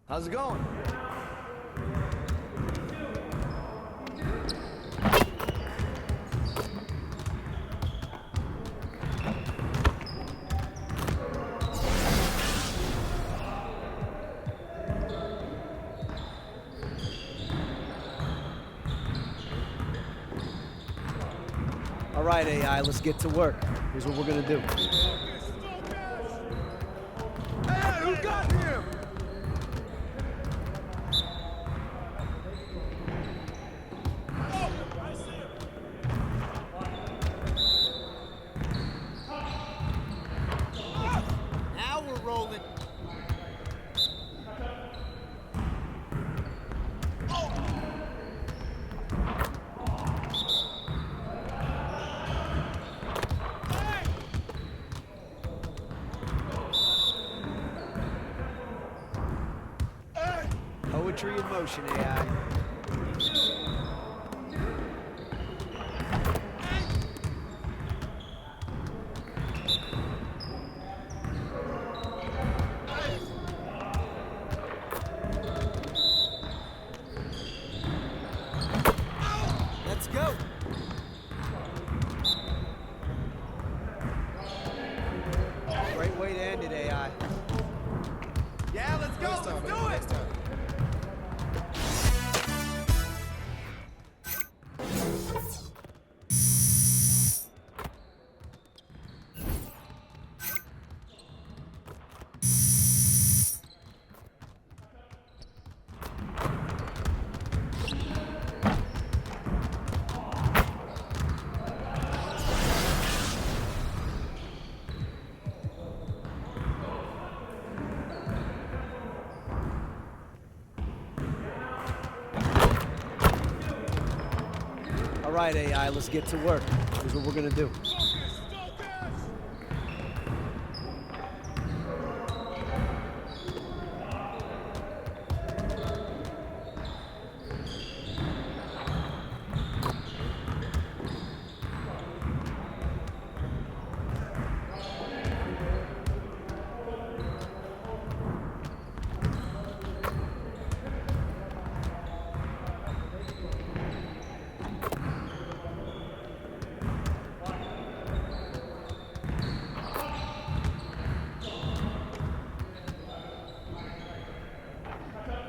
How's it going? All right, AI, let's get to work. Here's what we're gonna do. Hey, who got him? Now we're rolling. Poetry in motion, AI. Let's go. Great way to end it, AI. Yeah, let's go. Let's do it. All right, AI, let's get to work. Here's what we're gonna do.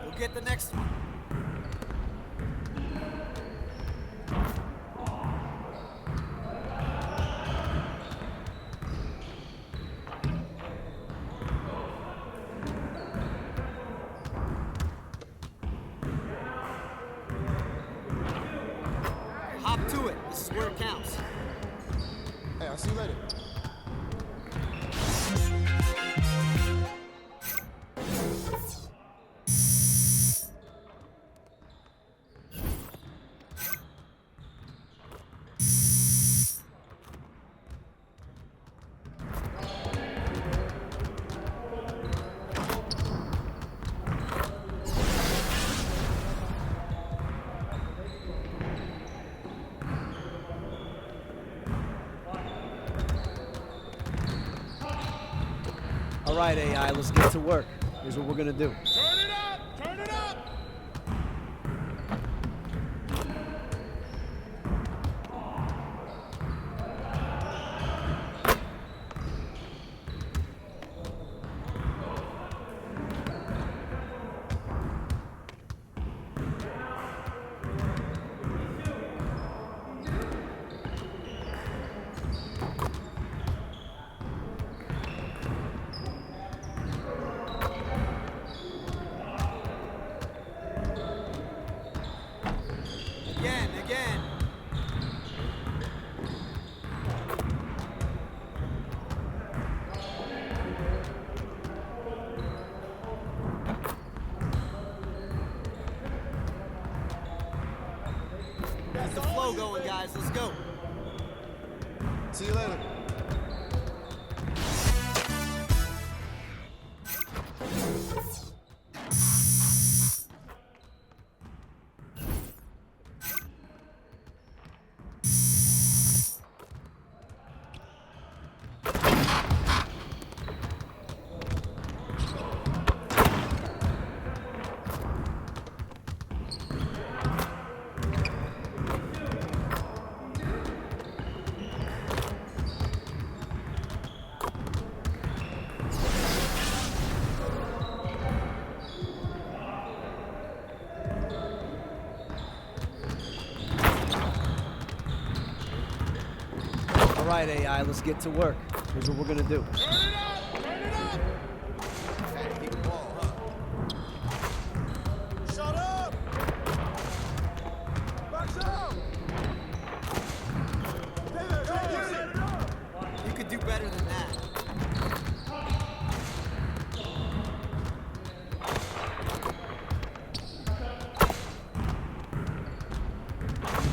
We'll get the next one. Hop to it. This is where it counts. Hey, I'll see you later. All right, AI, let's get to work. Here's what we're gonna do. Turn it up! Turn it up! Again. Get the flow going, guys. Let's go. See you later. right, AI, let's get to work. Here's what we're gonna do. Turn it up! Turn it up! Hey, keep the ball, huh? Shut up! Box up! You could do better than that.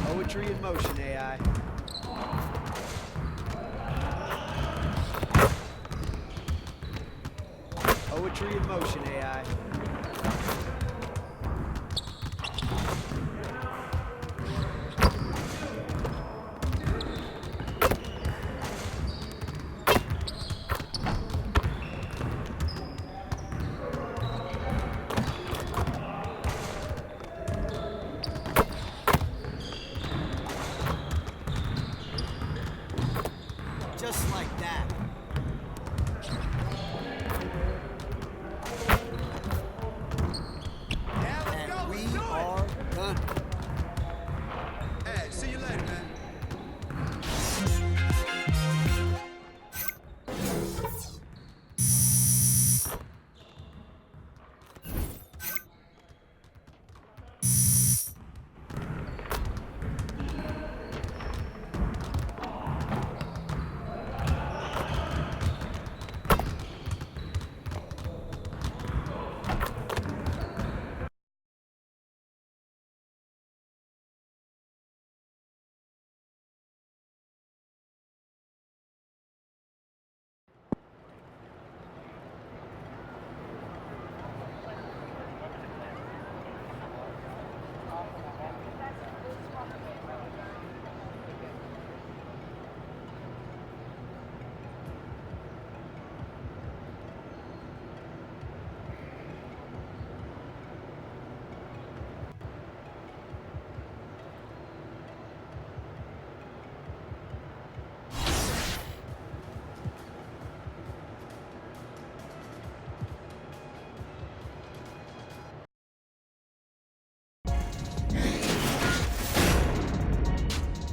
Poetry in motion, AI. Poetry in motion, AI. Just like that. Yeah, let's And go! we Let's do it! are done. Hey, see you later, man.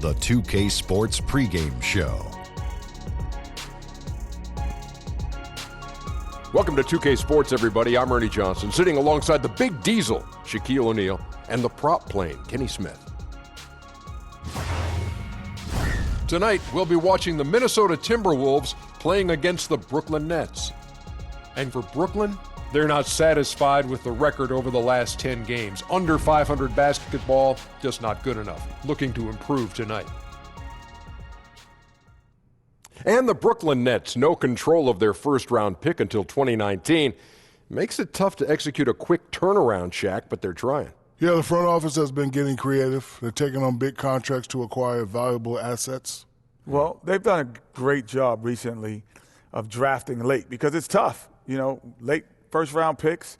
The 2K Sports pregame show. Welcome to 2K Sports, everybody. I'm Ernie Johnson, sitting alongside the Big Diesel, Shaquille O'Neal, and the prop plane, Kenny Smith. Tonight, we'll be watching the Minnesota Timberwolves playing against the Brooklyn Nets. And for Brooklyn, they're not satisfied with the record over the last 10 games. Under 500 basketball, just not good enough. Looking to improve tonight. And the Brooklyn Nets, no control of their first-round pick until 2019. Makes it tough to execute a quick turnaround, Shaq, but they're trying. Yeah, the front office has been getting creative. They're taking on big contracts to acquire valuable assets. Well, they've done a great job recently of drafting late because it's tough. You know, late first-round picks,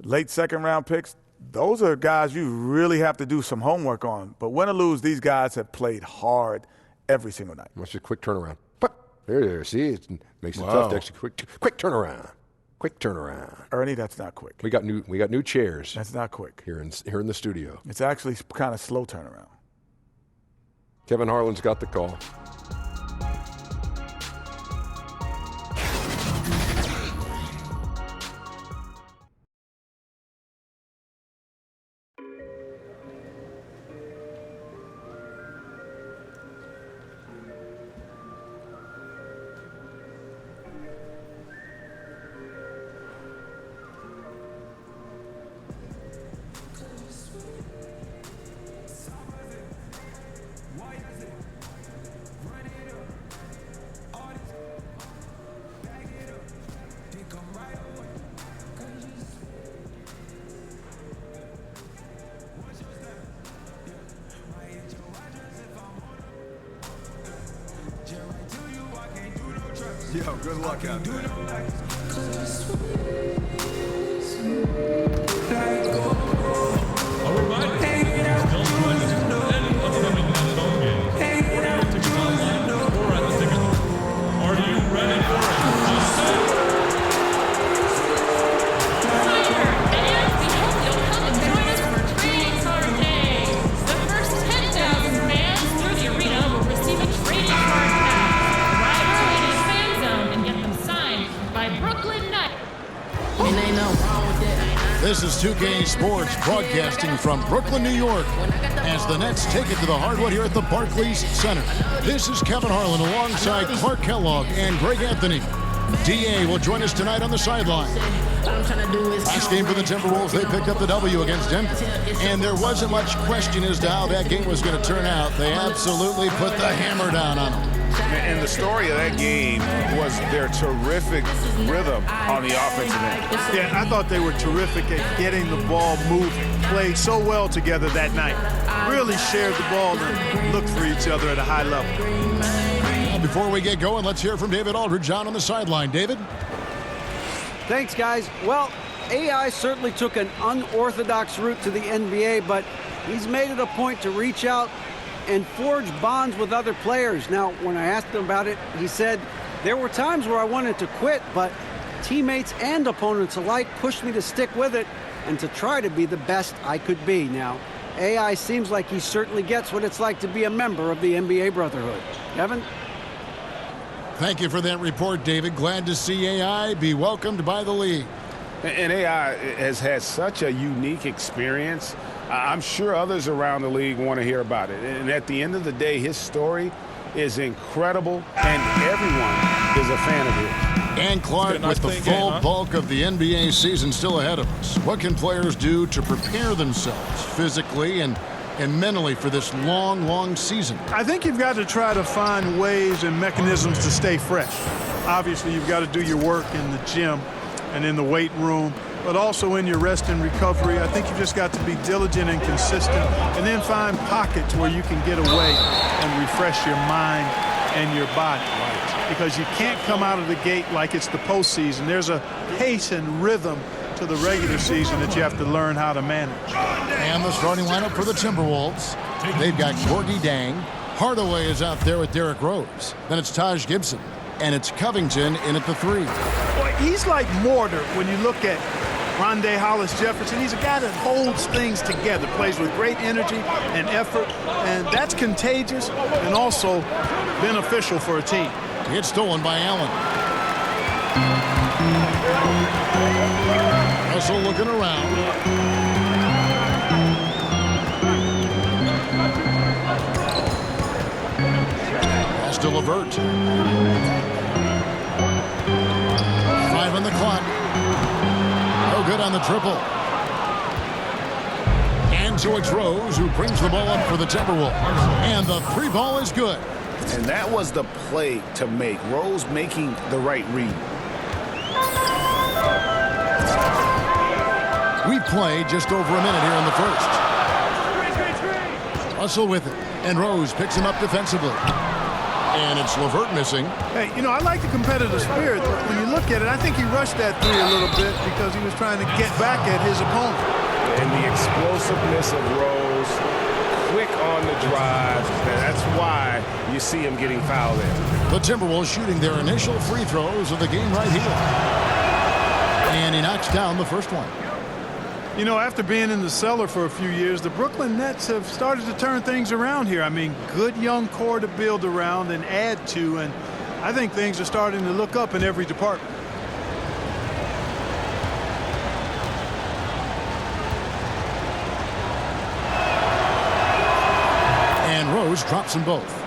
late second-round picks, those are guys you really have to do some homework on. But win or lose, these guys have played hard every single night. What's a quick turnaround? But there, see, it makes it Wow. tough to execute. Quick turnaround. Quick turnaround. Ernie, that's not quick. We got new chairs That's not quick. here in the studio. It's actually kind of slow turnaround. Kevin Harlan's got the call. Yo, good luck out there. The first 10,000 fans through the arena will receive a trading card pass. This is 2K Sports broadcasting from Brooklyn, New York, as the Nets take it to the hardwood here at the Barclays Center. This is Kevin Harlan alongside Clark Kellogg and Greg Anthony. DA will join us tonight on the sideline. Last game for the Timberwolves, they picked up the W against Denver. And there wasn't much question as to how that game was going to turn out. They absolutely put the hammer down on them. And the story of that game was their terrific rhythm on the offensive end. Yeah, I thought they were terrific at getting the ball moving. Played so well together that night. Really shared the ball and looked for each other at a high level. Now, before we get going, let's hear from David Aldridge on the sideline. David? Thanks, guys. Well, AI certainly took an unorthodox route to the NBA, but he's made it a point to reach out and forge bonds with other players. Now, when I asked him about it, he said, there were times where I wanted to quit, but teammates and opponents alike pushed me to stick with it and to try to be the best I could be. Now, AI seems like he certainly gets what it's like to be a member of the NBA Brotherhood. Kevin? Thank you for that report, David. Glad to see AI be welcomed by the league. And AI has had such a unique experience. I'm sure others around the league want to hear about it. And at the end of the day, his story is incredible, and everyone is a fan of his. And Clark, with the full bulk of the NBA season still ahead of us, what can players do to prepare themselves physically and mentally for this long season? I think you've got to try to find ways and mechanisms to stay fresh. Obviously, you've got to do your work in the gym and in the weight room, but also in your rest and recovery. I think you just got to be diligent and consistent, and then find pockets where you can get away and refresh your mind and your body. Because you can't come out of the gate like it's the postseason. There's a pace and rhythm to the regular season that you have to learn how to manage. And the starting lineup for the Timberwolves. They've got Gorgie Dang. Hardaway is out there with Derrick Rose. Then it's Taj Gibson. And it's Covington in at the 3. Well, he's like mortar when you look at Rondé Hollis Jefferson. He's a guy that holds things together, plays with great energy and effort, and that's contagious and also beneficial for a team. It's stolen by Allen. Russell looking around. Pass to LeVert. 5 on the clock. No good on the triple. And so it's Rose who brings the ball up for the Timberwolves. And the 3 ball is good. And that was the play to make. Rose making the right read. We played just over a minute here in the first. Russell with it. And Rose picks him up defensively. And it's LeVert missing. Hey, you know, I like the competitive spirit, but when you look at it, I think he rushed that 3 a little bit because he was trying to get back at his opponent. And the explosiveness of Rose, quick on the drive, and that's why you see him getting fouled in. The Timberwolves shooting their initial free throws of the game right here. And he knocks down the first one. You know, after being in the cellar for a few years, the Brooklyn Nets have started to turn things around here. I mean, good young core to build around and add to, and I think things are starting to look up in every department. And Rose drops them both.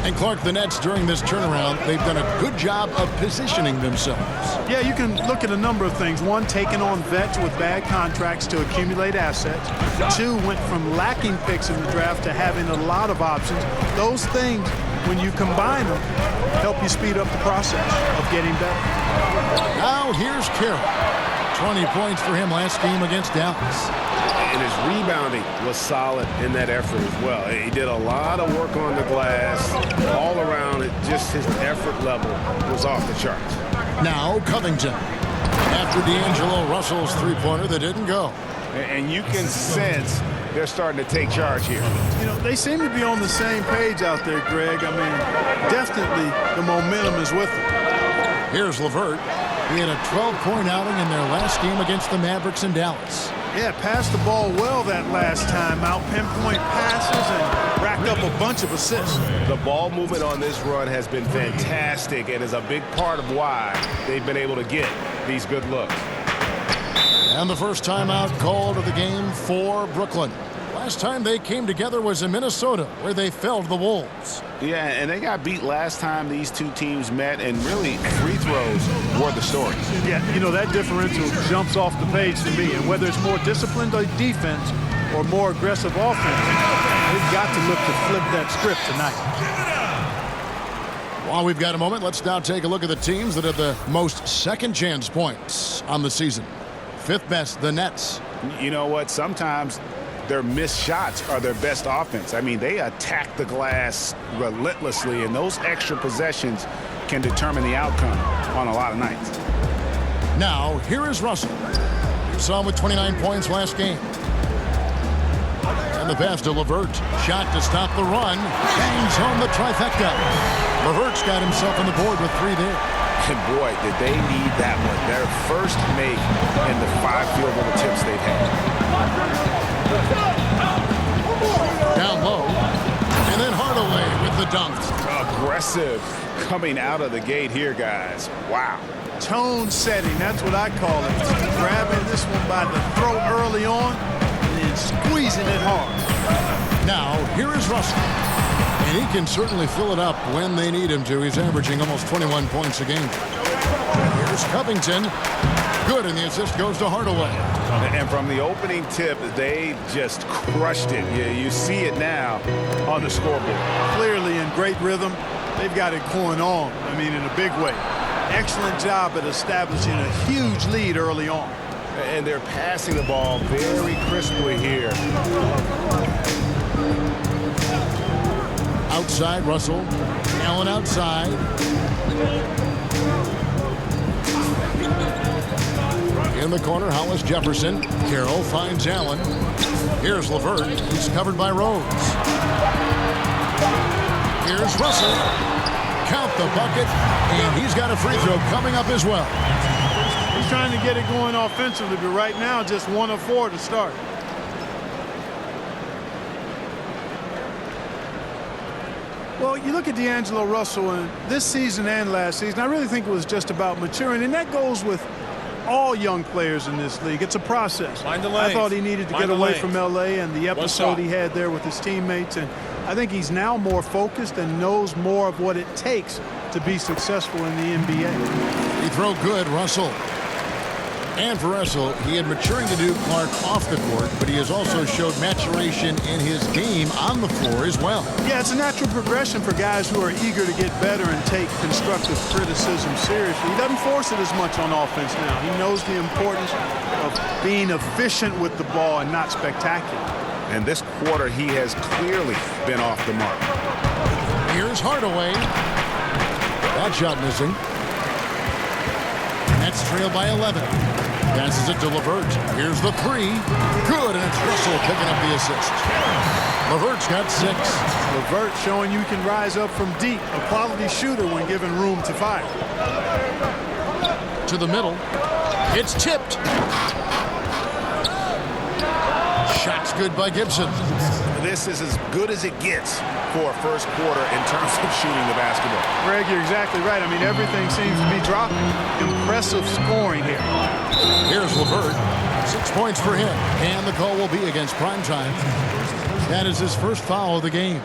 And Clark, the Nets during this turnaround, they've done a good job of positioning themselves. Yeah, you can look at a number of things. One, taking on vets with bad contracts to accumulate assets. 2, went from lacking picks in the draft to having a lot of options. Those things, when you combine them, help you speed up the process of getting better. Now here's Carroll. 20 points for him last game against Dallas. And his rebounding was solid in that effort as well. He did a lot of work on the glass. All around it, just his effort level was off the charts. Now Covington. After D'Angelo Russell's three-pointer that didn't go. And you can sense they're starting to take charge here. You know, they seem to be on the same page out there, Greg. I mean, definitely the momentum is with them. Here's LeVert. He had a 12-point outing in their last game against the Mavericks in Dallas. Yeah, passed the ball well that last time out. Pinpoint passes and racked up a bunch of assists. The ball movement on this run has been fantastic and is a big part of why they've been able to get these good looks. And the first timeout called of the game for Brooklyn. Last time they came together was in Minnesota, where they felled the Wolves. Yeah, and they got beat last time these two teams met, and really free throws were the story. Yeah, you know, that differential jumps off the page to me. And whether it's more disciplined defense or more aggressive offense, they've got to look to flip that script tonight. While we've got a moment, let's now take a look at the teams that have the most second chance points on the season. Fifth best, the Nets. You know what? Sometimes their missed shots are their best offense. I mean, they attack the glass relentlessly, and those extra possessions can determine the outcome on a lot of nights. Now, here is Russell. You saw him with 29 points last game. And the pass to LeVert. Shot to stop the run. Bangs home the trifecta. LeVert's got himself on the board with 3 there. And boy, did they need that one. Their first make in the 5 field goal attempts they've had. Down low. And then Hardaway with the dunk. Aggressive coming out of the gate here, guys. Wow. Tone setting, that's what I call it. Grabbing this one by the throat early on and then squeezing it hard. Now, here is Russell. And he can certainly fill it up when they need him to. He's averaging almost 21 points a game. Here's Covington. Good, and the assist goes to Hardaway. And from the opening tip, they just crushed it. You see it now on the scoreboard. Clearly in great rhythm. They've got it going on, I mean, in a big way. Excellent job at establishing a huge lead early on. And they're passing the ball very crisply here. Outside, Russell. Allen outside. In the corner, Hollis Jefferson. Carroll finds Allen. Here's LeVert. He's covered by Rhodes. Here's Russell. Count the bucket. And he's got a free throw coming up as well. He's trying to get it going offensively, but right now just 1 of 4 to start. Well, you look at D'Angelo Russell, and this season and last season, I really think it was just about maturing, and that goes with all young players in this league. It's a process. I thought he needed to get away from L.A. and the episode he had there with his teammates, and I think he's now more focused and knows more of what it takes to be successful in the NBA. He throw good, Russell. And for Russell, he had maturing to do, Clark, off the court, but he has also showed maturation in his game on the floor as well. Yeah, it's a natural progression for guys who are eager to get better and take constructive criticism seriously. He doesn't force it as much on offense now. He knows the importance of being efficient with the ball and not spectacular. And this quarter, he has clearly been off the mark. Here's Hardaway. That shot missing. Nets trail by 11. Passes it to LeVert. Here's the 3. Good, and it's Russell picking up the assist. LeVert's got 6. LeVert showing you can rise up from deep. A quality shooter when given room to fire. To the middle. It's tipped. Shot's good by Gibson. This is as good as it gets for a first quarter in terms of shooting the basketball. Greg, you're exactly right. I mean, everything seems to be dropping. Impressive scoring here. Here's LeVert. 6 points for him. And the call will be against Primetime. That is his first foul of the game.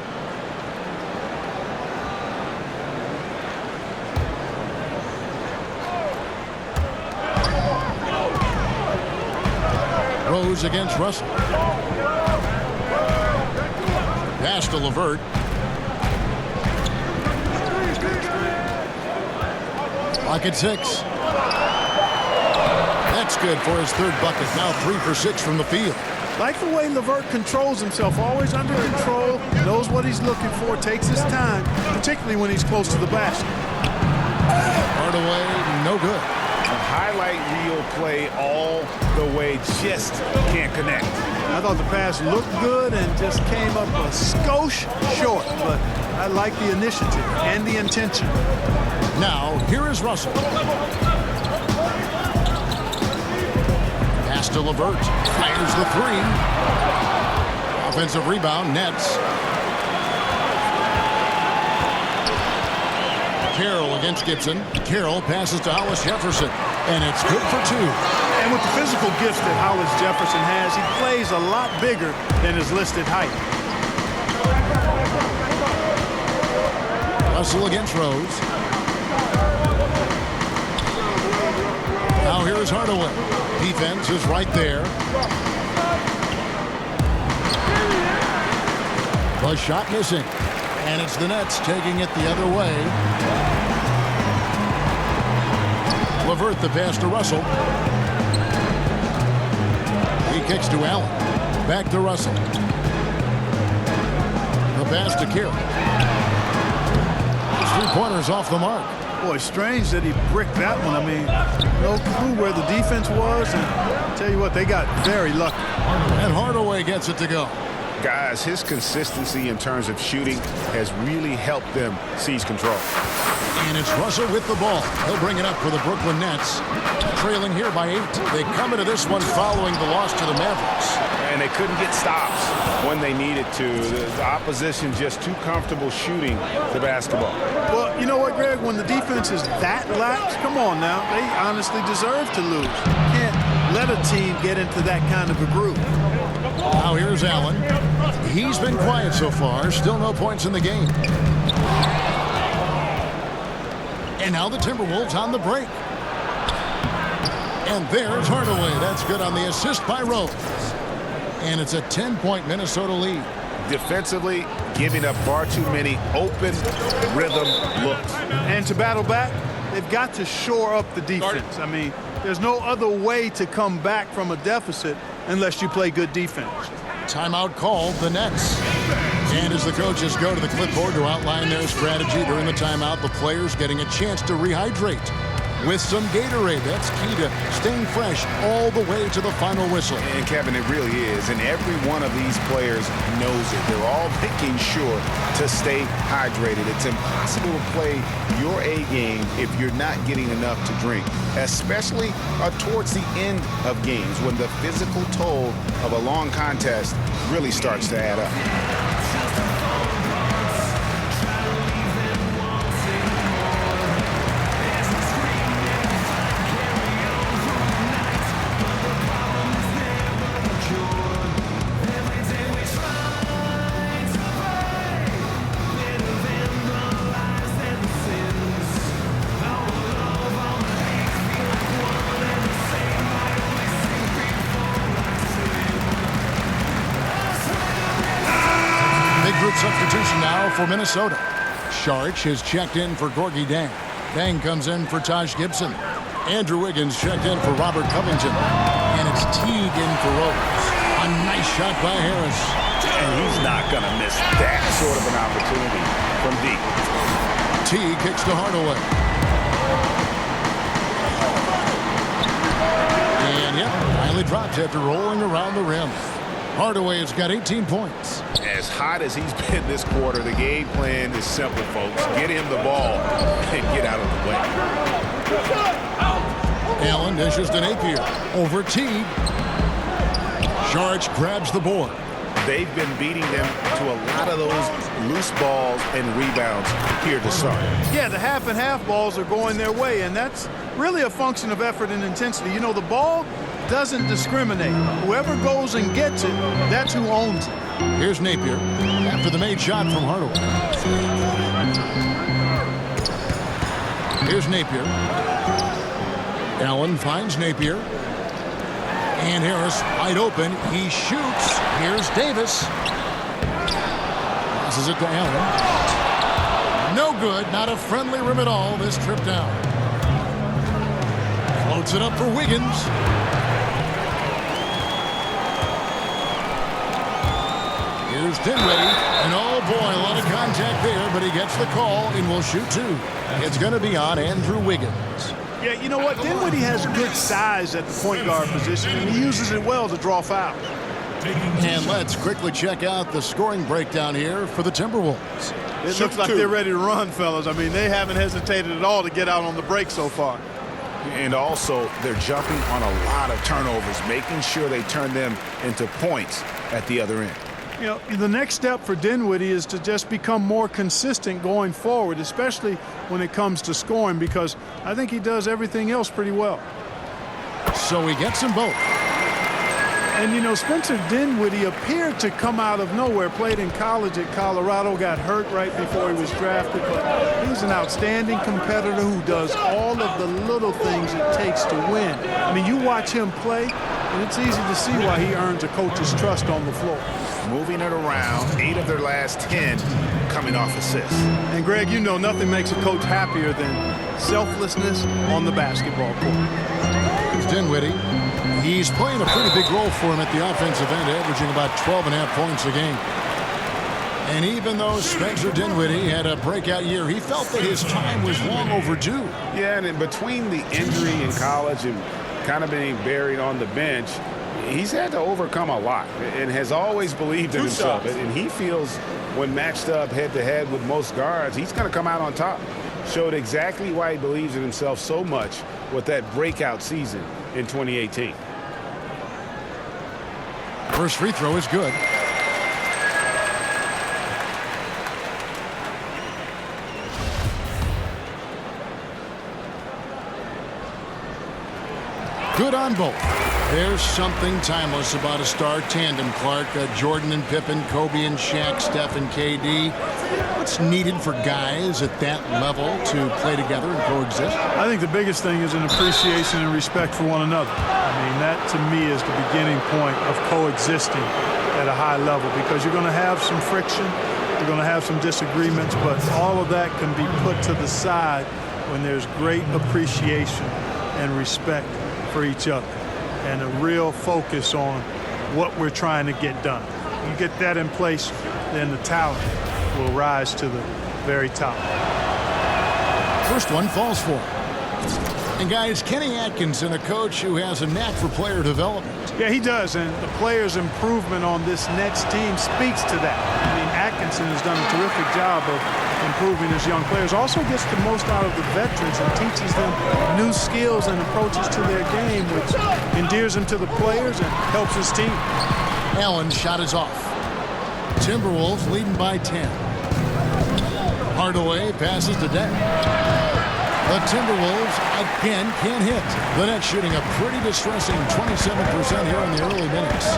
Rose against Russell. Pass to LeVert. Clock at 6. That's good for his 3rd bucket. Now 3 for 6 from the field. Like the way LeVert controls himself, always under control, knows what he's looking for, takes his time, particularly when he's close to the basket. Hardaway, no good. A highlight reel play all the way, just can't connect. I thought the pass looked good and just came up a skosh short, but I like the initiative and the intention. Now, here is Russell. Pass to LeVert. Fires the 3. Offensive rebound, Nets. Carroll against Gibson. Carroll passes to Hollis Jefferson, and it's good for 2. And with the physical gifts that Hollis Jefferson has, he plays a lot bigger than his listed height. Russell against Rose. Now here's Hardaway. Defense is right there. The shot missing. And it's the Nets taking it the other way. LeVert the pass to Russell. He kicks to Allen. Back to Russell. The pass to Carey. 3-pointers off the mark. Boy, strange that he bricked that one. I mean, no clue where the defense was. And I'll tell you what, they got very lucky. And Hardaway gets it to go. Guys, his consistency in terms of shooting has really helped them seize control. And it's Russell with the ball. He'll bring it up for the Brooklyn Nets. Trailing here by 8. They come into this one following the loss to the Mavericks. And they couldn't get stops when they needed to. The opposition just too comfortable shooting the basketball. Well, you know what, Greg? When the defense is that lax, come on now. They honestly deserve to lose. You can't let a team get into that kind of a groove. Now here's Allen. He's been quiet so far. Still no points in the game. And now the Timberwolves on the break. And there's Hardaway. That's good on the assist by Rose. And it's a 10-point Minnesota lead. Defensively, giving up far too many open rhythm looks. And to battle back, they've got to shore up the defense. I mean, there's no other way to come back from a deficit unless you play good defense. Timeout called, the Nets. And as the coaches go to the clipboard to outline their strategy during the timeout, the players getting a chance to rehydrate with some Gatorade. That's key to staying fresh all the way to the final whistle. And Kevin, it really is. And every one of these players knows it. They're all making sure to stay hydrated. It's impossible to play your A game if you're not getting enough to drink, especially towards the end of games when the physical toll of a long contest really starts to add up. Substitution now for Minnesota. Sharch has checked in for Gorgie Dang. Dang comes in for Taj Gibson. Andrew Wiggins checked in for Robert Covington. And it's Teague in for Rose. A nice shot by Harris. And he's not going to miss that sort of an opportunity from deep. Teague kicks to Hardaway. And yep, finally drops after rolling around the rim. Hardaway has got 18 points. As hot as he's been this quarter, the game plan is simple, folks. Get him the ball and get out of the way. Allen dishes to Napier. Over Teague. Sharch grabs the board. They've been beating them to a lot of those loose balls and rebounds here to start. Yeah, the half and half balls are going their way, and that's really a function of effort and intensity. You know, the ball doesn't discriminate. Whoever goes and gets it, that's who owns it. Here's Napier after the made shot from Hardaway. Here's Napier. Allen finds Napier. And Harris wide open. He shoots. Here's Davis. Passes it to Allen. No good. Not a friendly rim at all this trip down. Floats it up for Wiggins. Here's Dinwiddie, and oh boy, a lot of contact there, but he gets the call and will shoot two. It's going to be on Andrew Wiggins. Yeah, you know what? Dinwiddie has good size at the point guard position, and he uses it well to draw fouls. And let's quickly check out the scoring breakdown here for the Timberwolves. It looks like they're ready to run, fellas. I mean, they haven't hesitated at all to get out on the break so far. And also, they're jumping on a lot of turnovers, making sure they turn them into points at the other end. You know, the next step for Dinwiddie is to just become more consistent going forward, especially when it comes to scoring, because I think he does everything else pretty well. so he gets them both. And, you know, Spencer Dinwiddie appeared to come out of nowhere, played in college at Colorado, got hurt right before he was drafted, but he's an outstanding competitor who does all of the little things it takes to win. I mean, you watch him play, and it's easy to see why he earns a coach's trust on the floor. Moving it around, 8 of their last 10 coming off assists. And, Greg, you know nothing makes a coach happier than selflessness on the basketball court. Here's Dinwiddie. He's playing a pretty big role for him at the offensive end, averaging about 12.5 points a game. And even though Spencer Dinwiddie had a breakout year, he felt that his time was long overdue. Yeah, and in between the injury in college and kind of being buried on the bench, he's had to overcome a lot and has always believed in himself. And he feels when matched up head-to-head with most guards, he's going to come out on top. Showed exactly why he believes in himself so much with that breakout season in 2018. First free throw is good. Good on both. There's something timeless about a star tandem, Clark. Jordan and Pippen, Kobe and Shaq, Steph and KD. What's needed for guys at that level to play together and coexist? I think the biggest thing is an appreciation and respect for one another. I mean, that to me is the beginning point of coexisting at a high level, because you're going to have some friction, you're going to have some disagreements, but all of that can be put to the side when there's great appreciation and respect for each other and a real focus on what we're trying to get done. You get that in place, then the talent will rise to the very top. First one falls for him. And guys, Kenny Atkinson, a coach who has a knack for player development. Yeah, he does, and the players' improvement on this next team speaks to that. I mean, Atkinson has done a terrific job of improving his young players. Also gets the most out of the veterans and teaches them new skills and approaches to their game, which endears him to the players and helps his team. Allen's shot is off. Timberwolves leading by 10. Hardaway passes to Dent. The Timberwolves again can't hit. The Nets shooting a pretty distressing 27% here in the early minutes.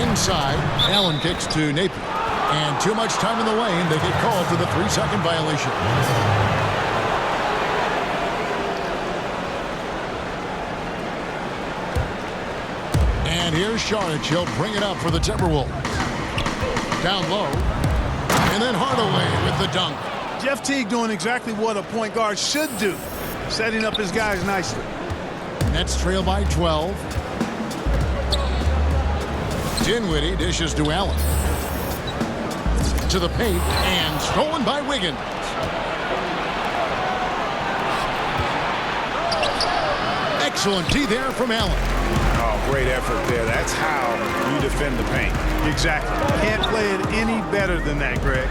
Inside, Allen kicks to Napier. And too much time in the lane. They get called for the 3-second violation. And here's Šarić. He'll bring it up for the Timberwolves. Down low. And then Hardaway with the dunk. Jeff Teague doing exactly what a point guard should do, setting up his guys nicely. Nets trail by 12. Dinwiddie dishes to Allen. To the paint, and stolen by Wiggins. Excellent D there from Allen. Oh, great effort there. That's how you defend the paint. Exactly. Can't play it any better than that, Greg.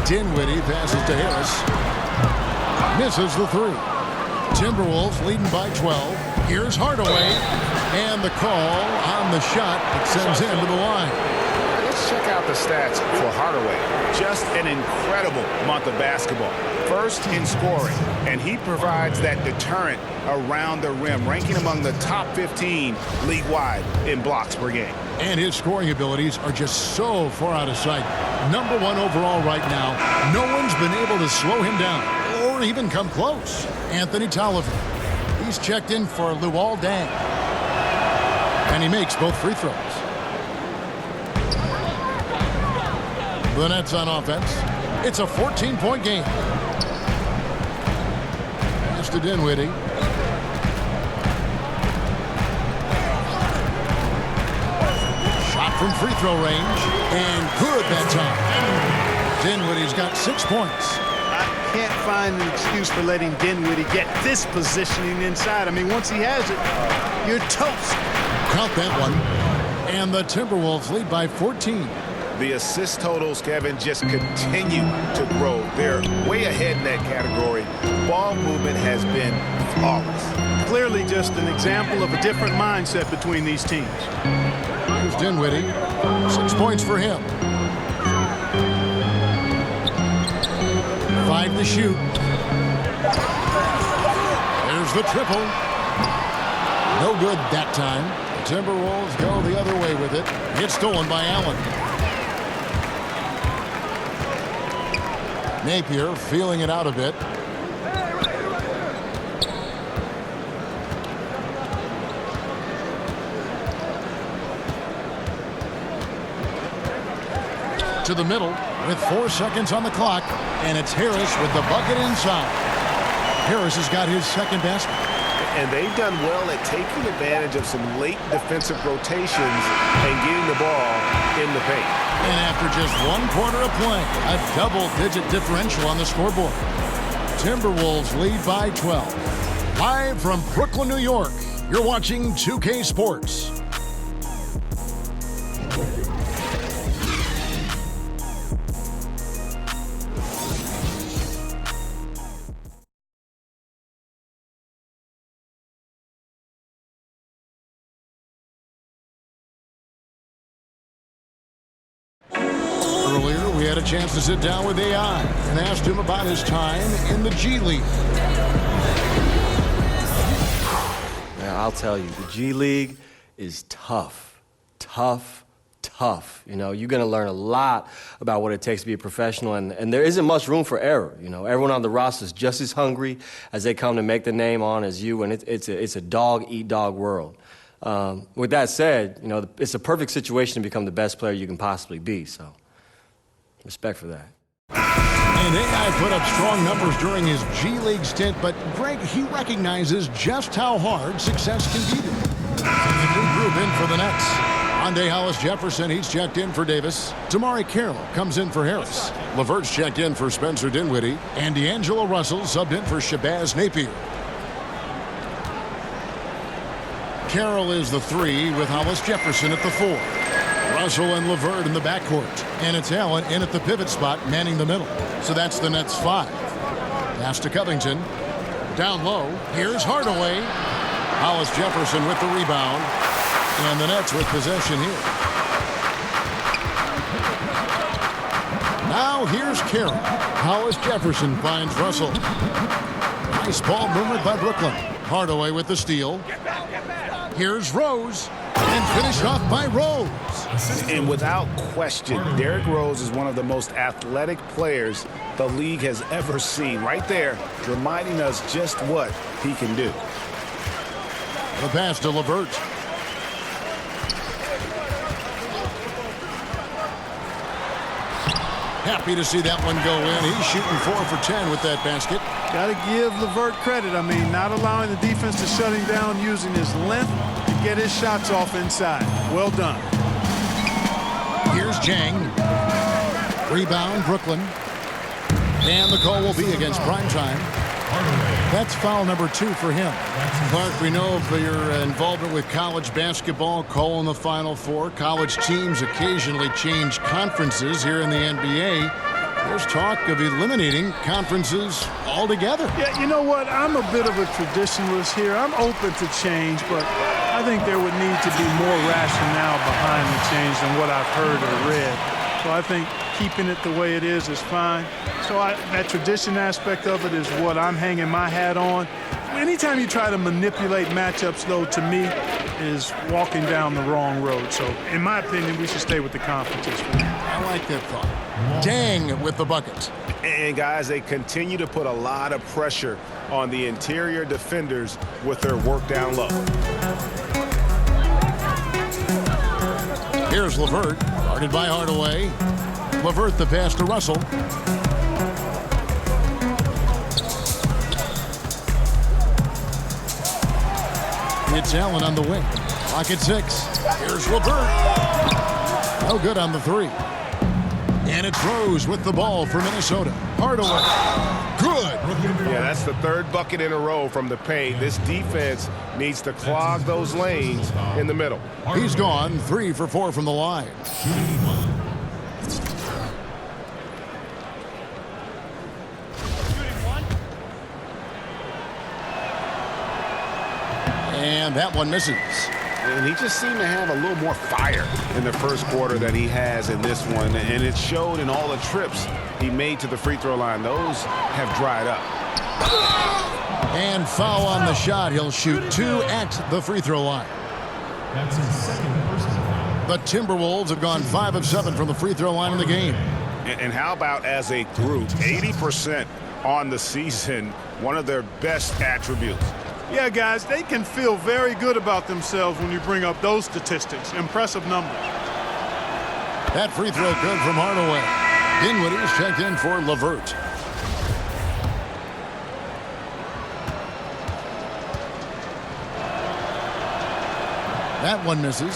Dinwiddie passes to Harris. Misses the three. Timberwolves leading by 12. Here's Hardaway. And the call on the shot that sends him to the line. Let's check out the stats for Hardaway. Just an incredible month of basketball. First in scoring, and he provides that deterrent around the rim, ranking among the top 15 league-wide in blocks per game. And his scoring abilities are just so far out of sight. #1 overall right now. No one's been able to slow him down or even come close. Anthony Tolliver. He's checked in for Luol Deng. And he makes both free throws. The Nets on offense. It's a 14-point game. Pass to Dinwiddie. Shot from free throw range. And good that time. Dinwiddie's got 6 points. I can't find an excuse for letting Dinwiddie get this positioning inside. I mean, once he has it, you're toast. Count that one. And the Timberwolves lead by 14. The assist totals, Kevin, just continue to grow. They're way ahead in that category. Ball movement has been flawless. Clearly just an example of a different mindset between these teams. Here's Dinwiddie. 6 points for him. 5 to shoot. Here's the triple. No good that time. The Timberwolves go the other way with it. It's stolen by Allen. Napier feeling it out a bit. To the middle with 4 seconds on the clock, and it's Harris with the bucket inside. Harris has got his second basket. And they've done well at taking advantage of some late defensive rotations and getting the ball in the paint. And after just 1 quarter of play, a double-digit differential on the scoreboard. Timberwolves lead by 12. Live from Brooklyn, New York, you're watching 2K Sports. Earlier, we had a chance to sit down with AI and asked him about his time in the G League. Man, I'll tell you, the G League is tough. You know, you're going to learn a lot about what it takes to be a professional, and there isn't much room for error. You know, everyone on the roster is just as hungry as they come to make the name on as you, and it's a dog-eat-dog world. With that said, you know, it's a perfect situation to become the best player you can possibly be, so respect for that. And AI put up strong numbers during his G League stint, but Greg, he recognizes just how hard success can be. And the new group in for the Nets. Monday Hollis-Jefferson, he's checked in for Davis. myCareer comes in for Harris. LeVert's checked in for Spencer Dinwiddie. And D'Angelo Russell subbed in for Shabazz Napier. Carroll is the 3 with Hollis-Jefferson at the 4. Russell and LeVert in the backcourt. And it's Allen in at the pivot spot, manning the middle. So that's the Nets 5. Pass to Covington. Down low. Here's Hardaway. Hollis-Jefferson with the rebound. And the Nets with possession here. Now here's Carroll. Hollis-Jefferson finds Russell. Nice ball movement by Brooklyn. Hardaway with the steal. Here's Rose. And finished off by Rose. And without question, Derrick Rose is one of the most athletic players the league has ever seen. Right there, reminding us just what he can do. The pass to LeVert. Happy to see that one go in. He's shooting 4 for 10 with that basket. Got to give LeVert credit. I mean, not allowing the defense to shut him down, using his length to get his shots off inside. Well done. Here's Jang. Rebound, Brooklyn. And the call will be against Primetime. That's foul number 2 for him. Clark, we know for your involvement with college basketball, calling the Final Four. College teams occasionally change conferences here in the NBA. There's talk of eliminating conferences altogether. Yeah, you know what? I'm a bit of a traditionalist here. I'm open to change, but I think there would need to be more rationale behind the change than what I've heard or read. So I think keeping it the way it is fine. So that tradition aspect of it is what I'm hanging my hat on. Anytime you try to manipulate matchups, though, to me, is walking down the wrong road. So, in my opinion, we should stay with the conferences. I like that thought. Dang with the bucket. And, guys, they continue to put a lot of pressure on the interior defenders with their work down low. Here's LeVert, guarded by Hardaway. LeVert the pass to Russell. It's Allen on the wing. Clock at 6. Here's LeVert. No good on the 3. And it's Rose with the ball for Minnesota. Hardaway. Good. Yeah, that's the 3rd bucket in a row from the paint. This defense needs to clog those lanes in the middle. He's gone 3 for 4 from the line. And that one misses. And he just seemed to have a little more fire in the first quarter than he has in this one. And it showed in all the trips he made to the free throw line. Those have dried up. And foul on the shot. He'll shoot 2 at the free throw line. That's his second personal foul. The Timberwolves have gone 5 of 7 from the free throw line in the game. And how about as a group, 80% on the season, one of their best attributes. Yeah, guys, they can feel very good about themselves when you bring up those statistics. Impressive numbers. That free throw good from Hardaway. Dinwiddie's checked in for LeVert. That one misses.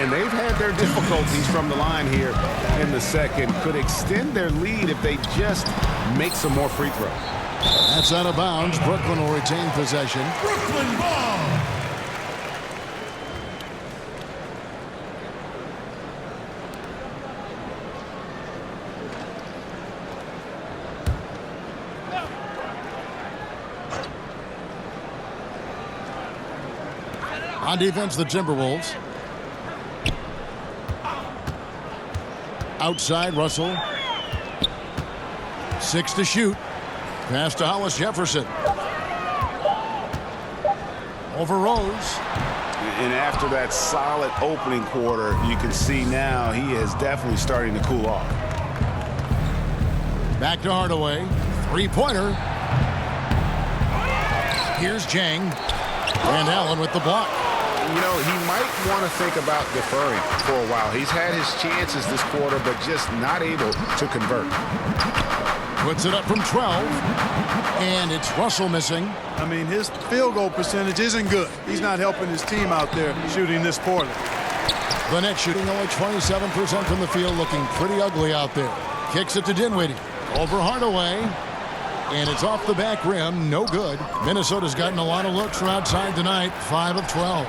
And they've had their difficulties from the line here in the second. Could extend their lead if they just make some more free throws. That's out of bounds. Brooklyn will retain possession. Brooklyn ball. On defense, the Timberwolves. Outside, Russell. 6 to shoot. Pass to Hollis Jefferson. Over Rose. And after that solid opening quarter, you can see now he is definitely starting to cool off. Back to Hardaway. Three-pointer. Here's Jang. And Allen with the block. You know, he might want to think about deferring for a while. He's had his chances this quarter, but just not able to convert. Puts it up from 12. And it's Russell missing. I mean, his field goal percentage isn't good. He's not helping his team out there shooting this quarter. The Nets shooting only 27% from the field, looking pretty ugly out there. Kicks it to Dinwiddie. Over Hardaway. And it's off the back rim. No good. Minnesota's gotten a lot of looks from outside tonight. 5 of 12.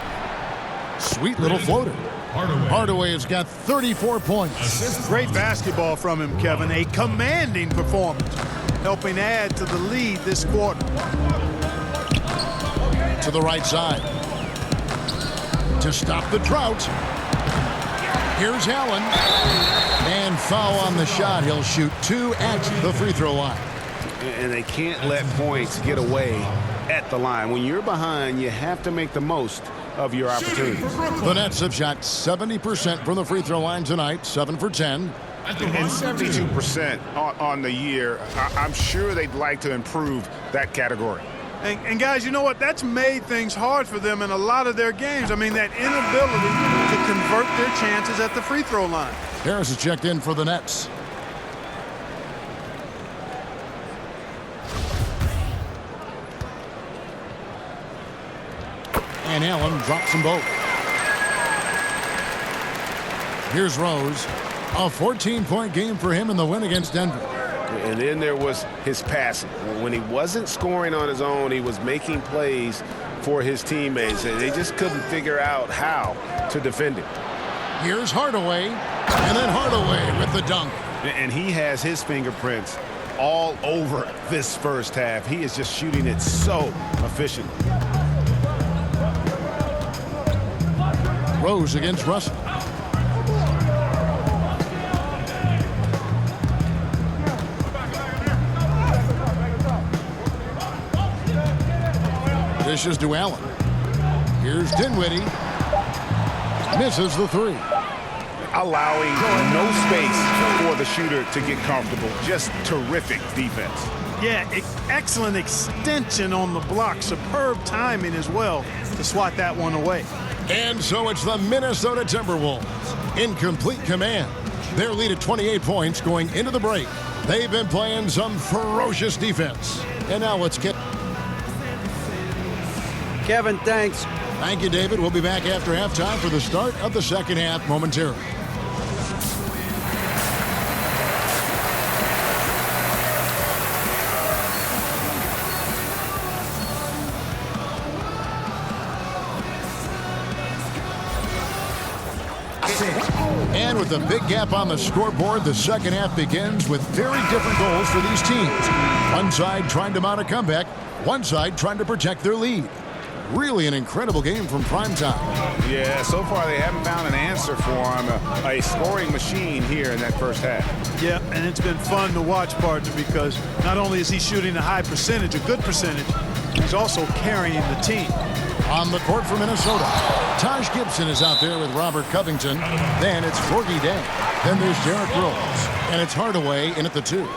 Sweet little floater. Hardaway has got 34 points. Great basketball from him, Kevin. A commanding performance, helping add to the lead this quarter. To the right side. To stop the drought. Here's Allen. And foul on the shot. He'll shoot 2 at the free throw line. And they can't let points get away at the line. When you're behind, you have to make the most of your opportunities. The Nets have shot 70% from the free throw line tonight, 7 for 10. And 72% on the year. I'm sure they'd like to improve that category. And guys, you know what? That's made things hard for them in a lot of their games. I mean, that inability to convert their chances at the free throw line. Harris is checked in for the Nets. And Allen drops them both. Here's Rose. A 14-point game for him in the win against Denver. And then there was his passing. When he wasn't scoring on his own, he was making plays for his teammates, and they just couldn't figure out how to defend him. Here's Hardaway, and then Hardaway with the dunk. And he has his fingerprints all over this first half. He is just shooting it so efficiently. Rose against Russell. Dishes to Allen. Here's Dinwiddie. Misses the 3. Allowing no space for the shooter to get comfortable. Just terrific defense. Yeah, excellent extension on the block. Superb timing as well to swat that one away. And so it's the Minnesota Timberwolves in complete command. Their lead at 28 points going into the break. They've been playing some ferocious defense. And now let's get... Kevin, thanks. Thank you, David. We'll be back after halftime for the start of the second half momentarily. And with a big gap on the scoreboard, the second half begins with very different goals for these teams. One side trying to mount a comeback, one side trying to protect their lead. Really an incredible game from primetime. Yeah, so far they haven't found an answer for him, a scoring machine here in that first half. Yeah, and it's been fun to watch, partner, because not only is he shooting a high percentage, a good percentage, he's also carrying the team. On the court for Minnesota, Taj Gibson is out there with Robert Covington. Then it's Forgy Day. Then there's Derrick Rose. And it's Hardaway in at the 2.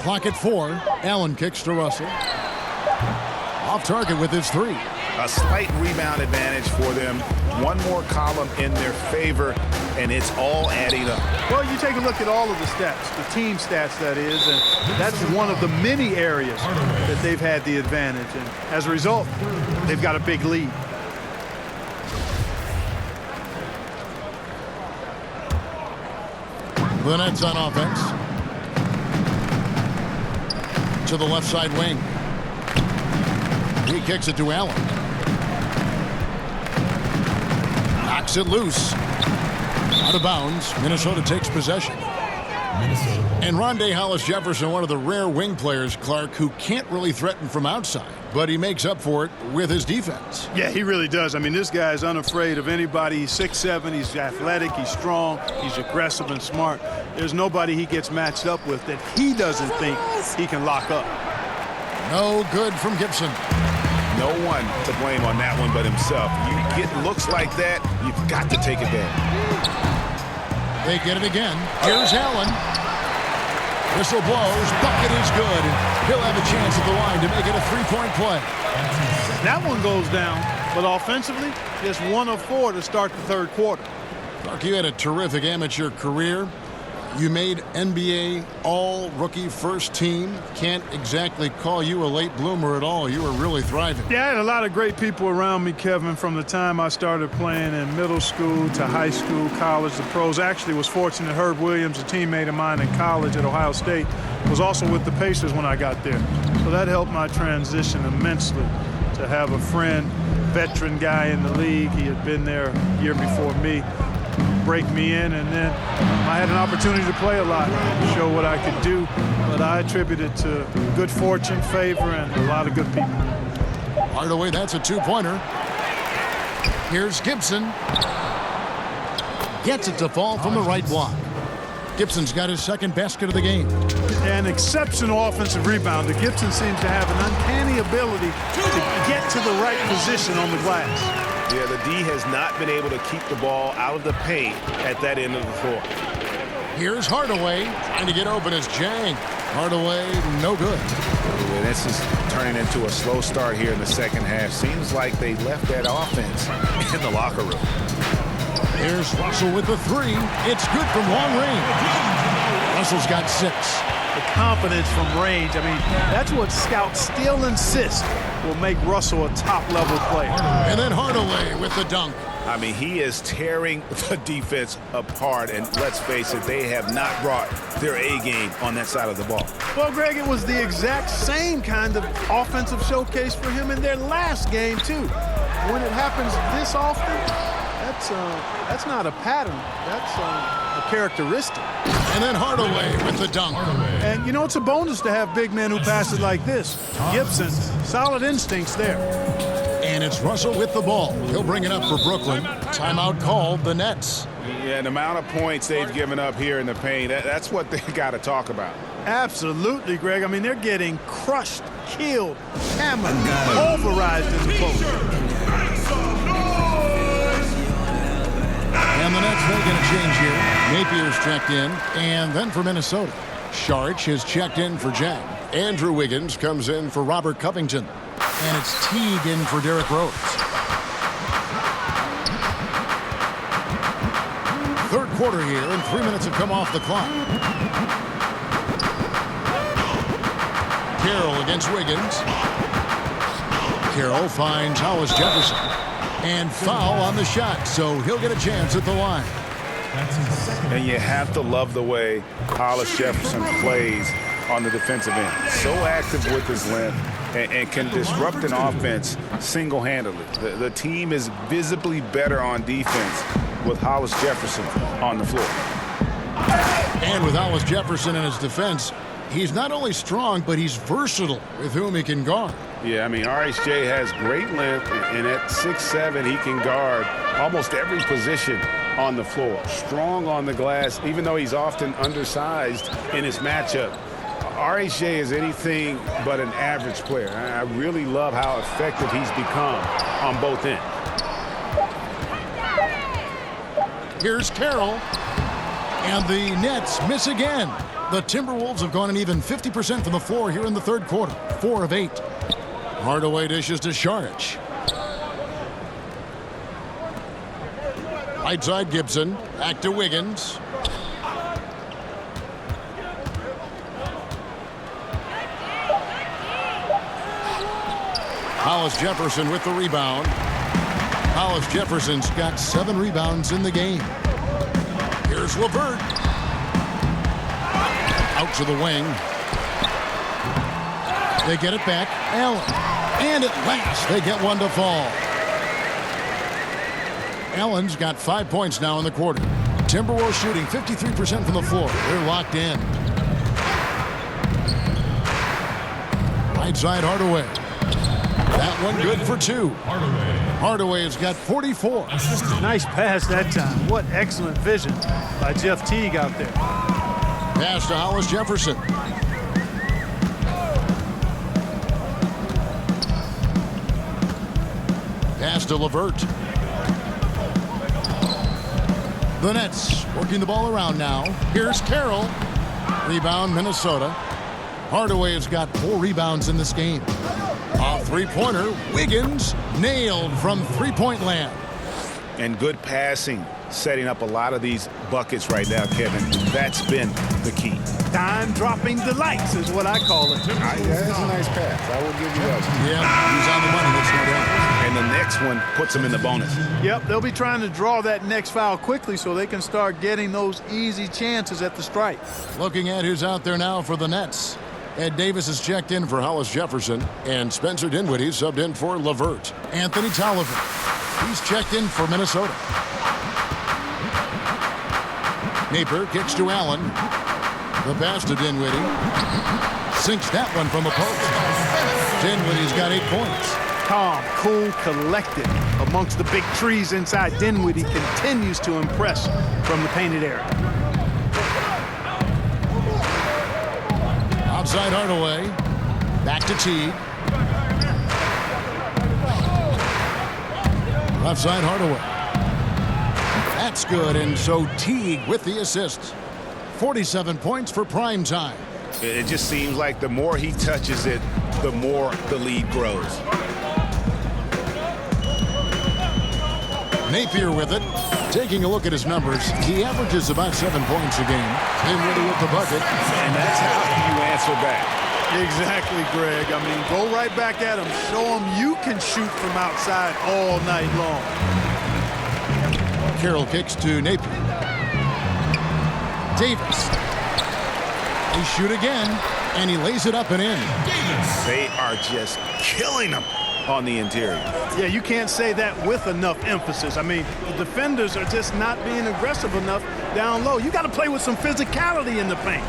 Clock at 4. Allen kicks to Russell. Off target with his 3. A slight rebound advantage for them. One more column in their favor, and it's all adding up. Well, you take a look at all of the stats, the team stats, that is, and that's one of the many areas that they've had the advantage. And as a result, they've got a big lead. The Nets on offense. To the left side wing. He kicks it to Allen. Knocks it loose. Out of bounds. Minnesota takes possession. And Rondé Hollis-Jefferson, one of the rare wing players, Clark, who can't really threaten from outside, but he makes up for it with his defense. Yeah, he really does. I mean, this guy is unafraid of anybody. He's 6'7", he's athletic, he's strong, he's aggressive and smart. There's nobody he gets matched up with that he doesn't think he can lock up. No good from Gibson. No one to blame on that one but himself. You get looks like that, you've got to take advantage. They get it again. Here's Allen. Whistle blows. Bucket is good. He'll have a chance at the line to make it a 3-point play. That one goes down, but offensively, just 1 of 4 to start the third quarter. Clark, you had a terrific amateur career. You made NBA all-rookie first team. Can't exactly call you a late bloomer at all. You were really thriving. Yeah, I had a lot of great people around me, Kevin, from the time I started playing in middle school to high school, college, the pros. Actually was fortunate Herb Williams, a teammate of mine in college at Ohio State, was also with the Pacers when I got there. So that helped my transition immensely to have a friend, veteran guy in the league. He had been there a year before me. Break me in, and then I had an opportunity to play a lot, show what I could do, but I attribute it to good fortune, favor, and a lot of good people. Hardaway, that's a 2-pointer. Here's Gibson. Gets it to fall from the right block. Gibson's got his second basket of the game. An exceptional offensive rebounder. Gibson seems to have an uncanny ability to get to the right position on the glass. Yeah, the D has not been able to keep the ball out of the paint at that end of the floor. Here's Hardaway trying to get open as Jang. Hardaway, no good. Yeah, this is turning into a slow start here in the second half. Seems like they left that offense in the locker room. Here's Russell with the 3. It's good from long range. Russell's got 6. The confidence from range. I mean, that's what scouts still insist will make Russell a top-level player. And then Hardaway with the dunk. I mean, he is tearing the defense apart, and let's face it, they have not brought their A game on that side of the ball. Well, Greg, it was the exact same kind of offensive showcase for him in their last game, too. When it happens this often, that's not a pattern. That's a characteristic. And then Hardaway with the dunk. And, you know, it's a bonus to have big men who pass it like this. Gibson, solid instincts there. And it's Russell with the ball. He'll bring it up for Brooklyn. Timeout called, the Nets. Yeah, the amount of points they've given up here in the paint, that's what they got to talk about. Absolutely, Greg. I mean, they're getting crushed, killed, hammered, pulverized in the post. And the Nets making a change here. Napier's checked in. And then for Minnesota, Sharch has checked in for Jang. Andrew Wiggins comes in for Robert Covington. And it's Teague in for Derrick Rose. Third quarter here, and 3 minutes have come off the clock. Carroll against Wiggins. Carroll finds Hollis-Jefferson. And foul on the shot, so he'll get a chance at the line. And you have to love the way Hollis-Jefferson plays. on the defensive end. So active with his length and can disrupt an offense single-handedly. The team is visibly better on defense with Hollis Jefferson on the floor. And with Hollis Jefferson in his defense, he's not only strong, but he's versatile with whom he can guard. Yeah, I mean, RHJ has great length, and at 6'7", he can guard almost every position on the floor. Strong on the glass, even though he's often undersized in his matchup. RHJ is anything but an average player. I really love how effective he's become on both ends. Here's Carroll. And the Nets miss again. The Timberwolves have gone an even 50% from the floor here in the third quarter. 4 of 8. Hardaway dishes to Šarić. Right side Gibson. Back to Wiggins. Hollis Jefferson with the rebound. Hollis Jefferson's got 7 rebounds in the game. Here's LeVert. Out to the wing. They get it back. Allen. And at last, they get one to fall. Allen's got 5 points now in the quarter. Timberwolves shooting 53% from the floor. They're locked in. Right side Hardaway. That one good for 2. Hardaway has got 44. Nice pass that time. What excellent vision by Jeff Teague out there. Pass to Hollis Jefferson. Pass to LeVert. The Nets working the ball around now. Here's Carroll. Rebound Minnesota. Hardaway has got 4 rebounds in this game. A three-pointer. Wiggins nailed from three-point land. And good passing, setting up a lot of these buckets right now, Kevin. That's been the key. Time-dropping delights is what I call it. That's a nice pass. I will give you that. Yeah, he's on the money. That's no doubt. And the next one puts him in the bonus. Yep, they'll be trying to draw that next foul quickly so they can start getting those easy chances at the stripe. Looking at who's out there now for the Nets. Ed Davis is checked in for Hollis Jefferson, and Spencer Dinwiddie subbed in for LeVert. Anthony Tolliver, he's checked in for Minnesota. Napier kicks to Allen. The pass to Dinwiddie. Sinks that one from the post. Dinwiddie's got 8 points. Calm, cool, collected amongst the big trees inside. Dinwiddie continues to impress from the painted area. Outside Hardaway. Back to Teague. Left side Hardaway. That's good, and so Teague with the assist. 47 points for prime time. It just seems like the more he touches it, the more the lead grows. Napier with it. Taking a look at his numbers, he averages about 7 points a game. Dinwiddie with the bucket. And that's how you answer back. Exactly, Greg. I mean, go right back at him. Show him you can shoot from outside all night long. Carroll kicks to Napier. Davis. They shoot again, and he lays it up and in. They are just killing them on the interior. Yeah, you can't say that with enough emphasis. I mean, the defenders are just not being aggressive enough down low. You got to play with some physicality in the paint.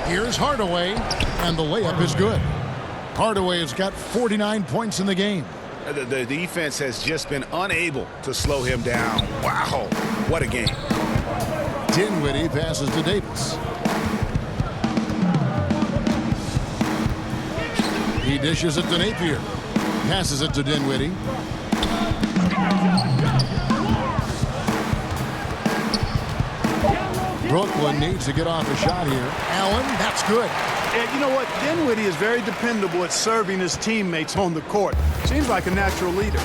Here's Hardaway, and the layup is good. Hardaway has got 49 points in the game. The defense has just been unable to slow him down. Wow, what a game. Dinwiddie passes to Davis. He dishes it to Napier. Passes it to Dinwiddie. Brooklyn needs to get off a shot here. Allen, that's good. And you know what? Dinwiddie is very dependable at serving his teammates on the court. Seems like a natural leader.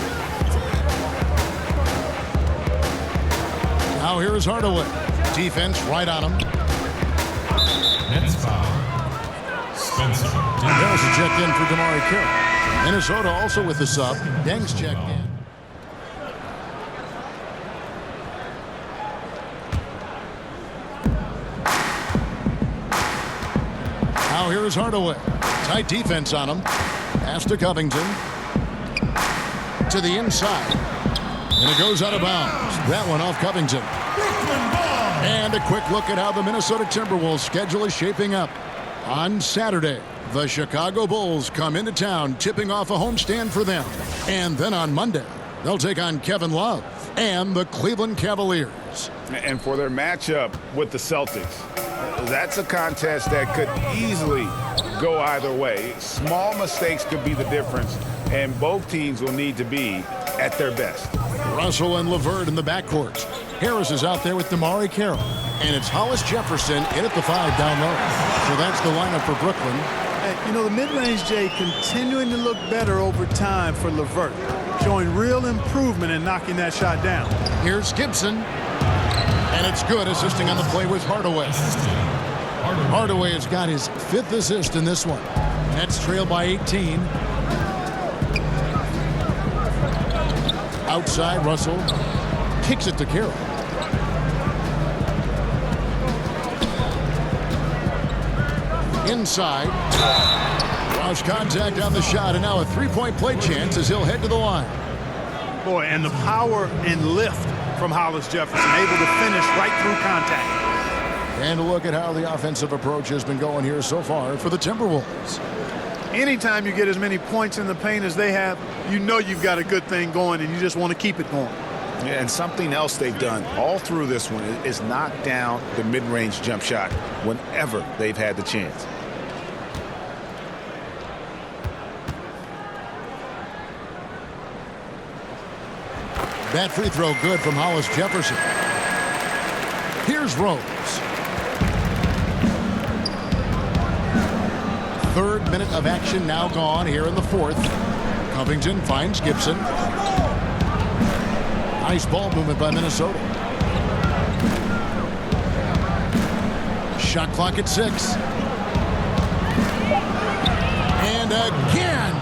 Now here is Hardaway. Defense right on him. Nets foul. Spencer. There's a check in for Damari Carroll. Minnesota also with the sub. Deng's checked in. Now here's Hardaway. Tight defense on him. Pass to Covington. To the inside. And it goes out of bounds. That one off Covington. And a quick look at how the Minnesota Timberwolves schedule is shaping up. On Saturday, the Chicago Bulls come into town, tipping off a homestand for them. And then on Monday, they'll take on Kevin Love and the Cleveland Cavaliers. And for their matchup with the Celtics, that's a contest that could easily go either way. Small mistakes could be the difference, and both teams will need to be at their best. Russell and LeVert in the backcourt. Harris is out there with myCareer. And it's Hollis Jefferson in at the 5 down low. So that's the lineup for Brooklyn. Hey, you know, the mid-range, Jay, continuing to look better over time for LeVert, showing real improvement in knocking that shot down. Here's Gibson. And it's good, assisting on the play with Hardaway. Hardaway has got his 5th assist in this one. Nets trail by 18. Outside, Russell kicks it to Carroll. Inside. Cross contact on the shot, and now a three-point play chance as he'll head to the line. Boy, and the power and lift from Hollis Jefferson, able to finish right through contact. And a look at how the offensive approach has been going here so far for the Timberwolves. Anytime you get as many points in the paint as they have, you know you've got a good thing going, and you just want to keep it going. Yeah, and something else they've done all through this one is knock down the mid-range jump shot whenever they've had the chance. That free throw good from Hollis Jefferson. Here's Rose. 3rd minute of action now gone here in the 4th. Covington finds Gibson. Nice ball movement by Minnesota. Shot clock at 6. And again.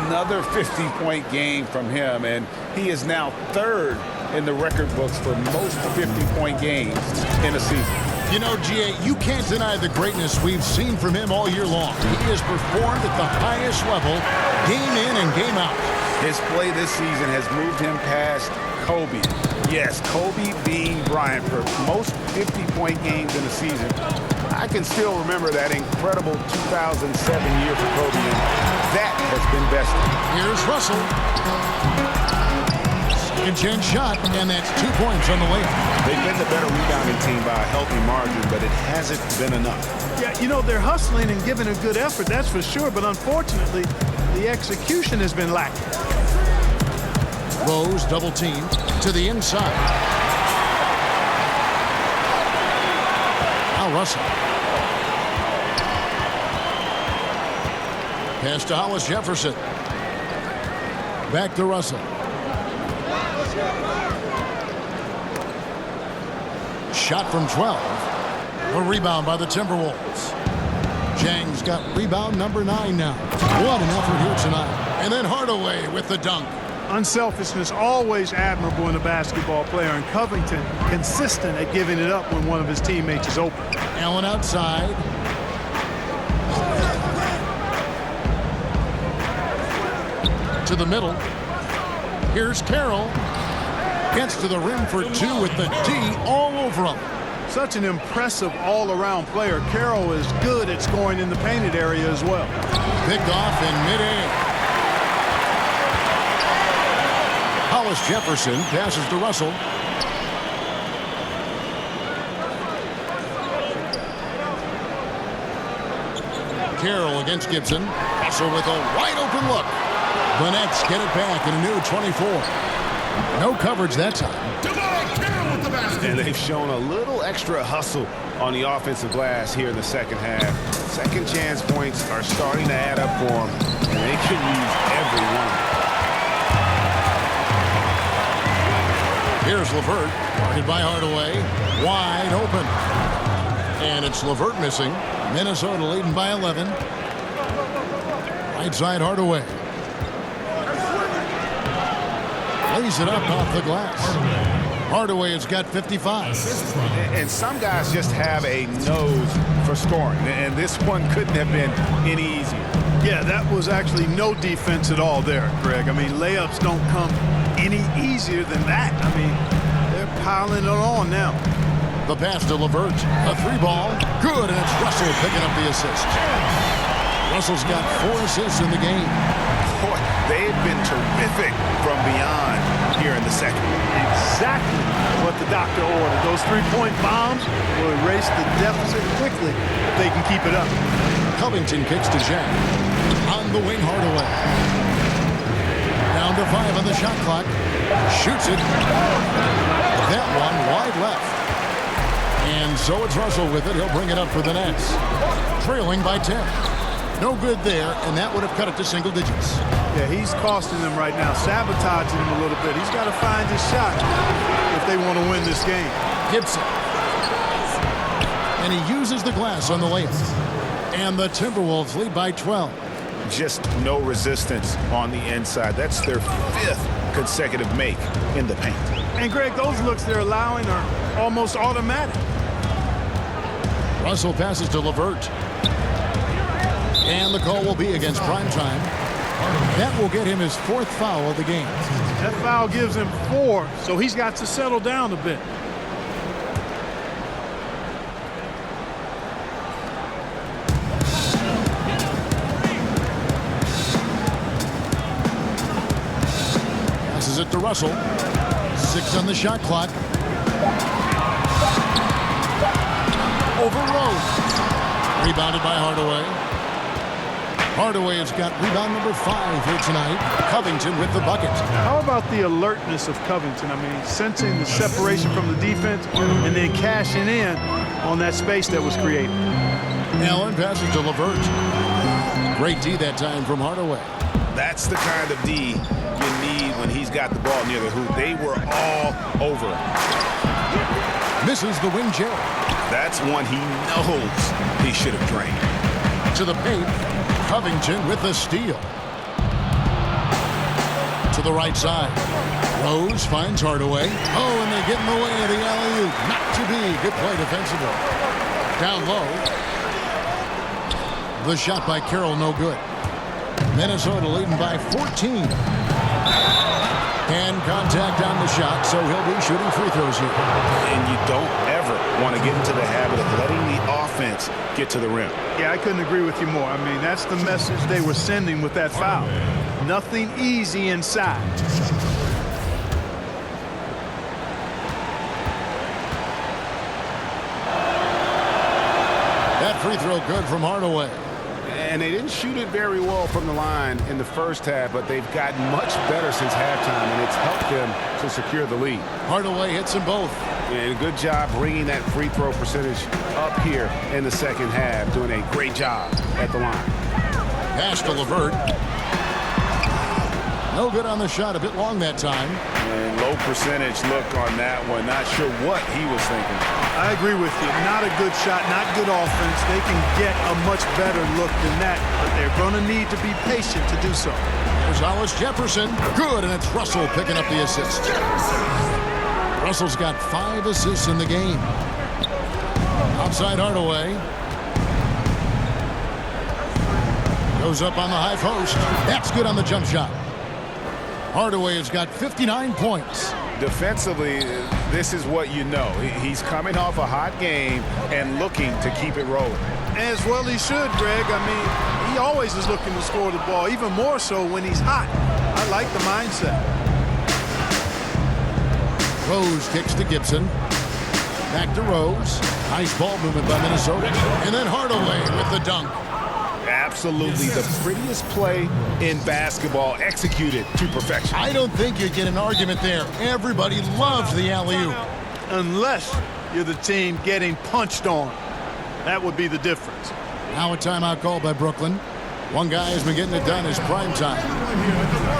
Another 50-point game from him, and he is now 3rd in the record books for most 50-point games in a season. You know, G.A., you can't deny the greatness we've seen from him all year long. He has performed at the highest level, game in and game out. His play this season has moved him past Kobe. Yes, Kobe being Bryant for most 50-point games in a season. I can still remember that incredible 2007 year for Kobe, and that has been bested. Here's Russell. Second chance shot, and that's 2 points on the layup. They've been the better rebounding team by a healthy margin, but it hasn't been enough. Yeah, you know, they're hustling and giving a good effort, that's for sure, but unfortunately, the execution has been lacking. Rose double team to the inside. Now Russell. Pass to Hollis Jefferson. Back to Russell. Shot from 12. A rebound by the Timberwolves. Jang's got rebound number 9 now. What an effort here tonight. And then Hardaway with the dunk. Unselfishness always admirable in a basketball player, and Covington consistent at giving it up when one of his teammates is open. Allen outside. To the middle. Here's Carroll. Gets to the rim for 2 with the D all over him. Such an impressive all-around player. Carroll is good at scoring in the painted area as well. Picked off in midair. Hollis Jefferson passes to Russell. Carroll against Gibson. Russell with a wide open look. The Nets get it back in a new 24. No coverage that time. And they've shown a little extra hustle on the offensive glass here in the second half. Second chance points are starting to add up for them, and they can use every one. Here's LeVert, guarded by Hardaway, wide open. And it's LeVert missing. Minnesota leading by 11. Right side Hardaway. Lays it up off the glass. Hardaway has got 55. And some guys just have a nose for scoring, and this one couldn't have been any easier. Yeah, that was actually no defense at all there, Greg. I mean, layups don't come any easier than that. I mean, they're piling it on now. The pass to LeVert. A 3-ball. Good, and it's Russell picking up the assist. Russell's got 4 assists in the game. Boy, they've been terrific from beyond here in the second. Exactly what the doctor ordered. Those 3-point bombs will erase the deficit quickly if they can keep it up. Covington kicks to Jack. On the wing, Hardaway. Down to 5 on the shot clock. Shoots it. That one wide left. And so it's Russell with it. He'll bring it up for the Nets. Trailing by 10. No good there, and that would have cut it to single digits. Yeah, he's costing them right now, sabotaging them a little bit. He's got to find his shot if they want to win this game. Gibson. And he uses the glass on the layup. And the Timberwolves lead by 12. Just no resistance on the inside. That's their 5th consecutive make in the paint. And, Greg, those looks they're allowing are almost automatic. Russell passes to LeVert. And the call will be against Primetime. That will get him his 4th foul of the game. That foul gives him 4, so he's got to settle down a bit. Passes it to Russell. 6 on the shot clock. Over Rose. Rebounded by Hardaway. Hardaway has got rebound number 5 here tonight. Covington with the bucket. How about the alertness of Covington? I mean, sensing the separation from the defense and then cashing in on that space that was created. Allen passes to LeVert. Great D that time from Hardaway. That's the kind of D you need when he's got the ball near the hoop. They were all over him. Misses the wing jab. That's one he knows he should have drained. To the paint. Covington with the steal. To the right side. Rose finds Hardaway. Oh, and they get in the way of the alley-oop. Not to be. Good play defensively. Down low. The shot by Carroll, no good. Minnesota leading by 14. Hand contact on the shot, so he'll be shooting free throws here. And you don't ever want to get into the habit of letting the offense get to the rim. Yeah, I couldn't agree with you more. I mean, that's the message they were sending with that foul. Nothing easy inside. That free throw good from Hardaway. And they didn't shoot it very well from the line in the first half, but they've gotten much better since halftime, and it's helped them to secure the lead. Hardaway hits them both. And a good job bringing that free throw percentage up here in the second half, doing a great job at the line. Pass to LeVert. No good on the shot, a bit long that time. And low percentage look on that one. Not sure what he was thinking. I agree with you. Not a good shot, not good offense. They can get a much better look than that, but they're going to need to be patient to do so. There's Hollis Jefferson. Good, and it's Russell picking up the assist. Russell's got 5 assists in the game. Outside Hardaway. Goes up on the high post. That's good on the jump shot. Hardaway has got 59 points. Defensively, this is what you know. He's coming off a hot game and looking to keep it rolling. As well he should, Greg. I mean, he always is looking to score the ball, even more so when he's hot. I like the mindset. Rose kicks to Gibson. Back to Rose. Nice ball movement by Minnesota. And then Hardaway with the dunk. Absolutely the prettiest play in basketball, executed to perfection. I don't think you get an argument there. Everybody loves the alley-oop. Unless you're the team getting punched on. That would be the difference. Now a timeout called by Brooklyn. One guy has been getting it done is Primetime.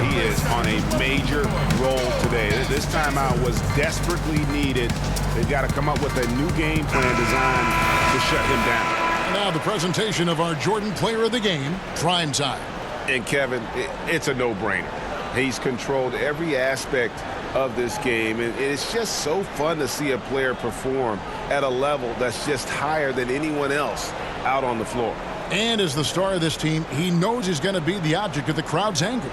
He is on a major role today. This timeout was desperately needed. They've got to come up with a new game plan designed to shut him down. And now the presentation of our Jordan Player of the Game, Primetime. And Kevin, it's a no-brainer. He's controlled every aspect of this game. And it's just so fun to see a player perform at a level that's just higher than anyone else out on the floor. And as the star of this team, he knows he's going to be the object of the crowd's anger.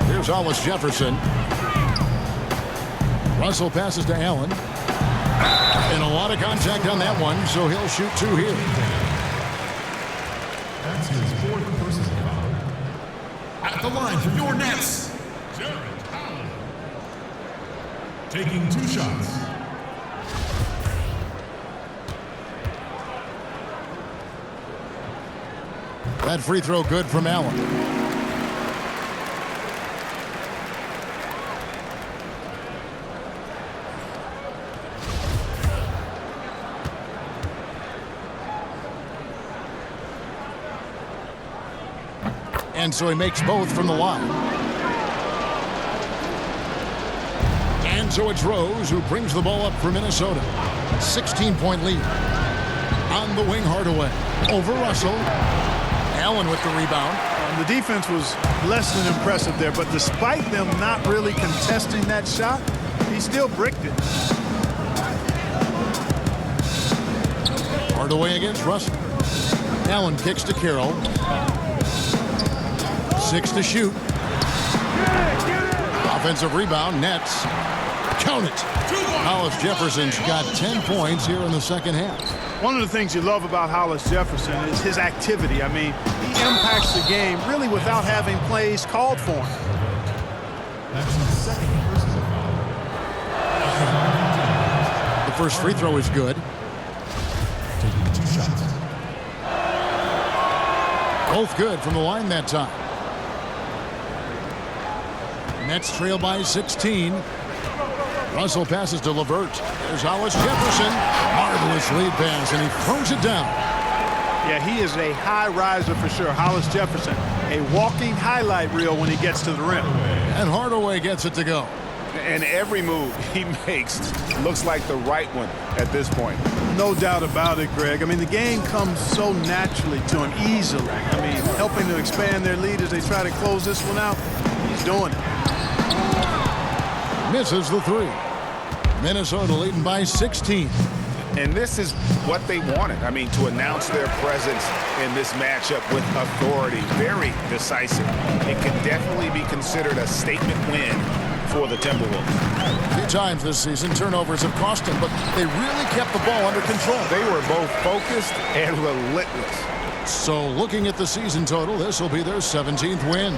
Here's Hollis Jefferson. Russell passes to Allen. And a lot of contact on that one, so he'll shoot 2 here. That's his 4th personal foul. At the line for your Nets, Jared Allen. Taking 2 shots. That free throw good from Allen. And so he makes both from the line. And so it's Rose who brings the ball up for Minnesota. 16-point lead. On the wing, Hardaway. Over Russell. Allen with the rebound. The defense was less than impressive there, but despite them not really contesting that shot, he still bricked it. Hardaway against Russell. Allen kicks to Carroll. 6 to shoot. Offensive rebound, Nets. Count it. Hollis Jefferson's got 10 points here in the second half. One of the things you love about Hollis Jefferson is his activity. I mean, he impacts the game really without having plays called for him. That's his 2nd personal foul. The first free throw is good. Taking 2 shots. Both good from the line that time. Nets trail by 16. Russell passes to LeVert. There's Hollis Jefferson. Marvelous lead pass, and he throws it down. Yeah, he is a high riser for sure. Hollis Jefferson, a walking highlight reel when he gets to the rim. And Hardaway gets it to go. And every move he makes looks like the right one at this point. No doubt about it, Greg. I mean, the game comes so naturally to him, easily. I mean, helping to expand their lead as they try to close this one out. He's doing it. Misses the 3. Minnesota leading by 16. And this is what they wanted. I mean, to announce their presence in this matchup with authority, very decisive. It can definitely be considered a statement win for the Timberwolves. A few times this season, turnovers have cost them, but they really kept the ball under control. They were both focused and relentless. So looking at the season total, this will be their 17th win.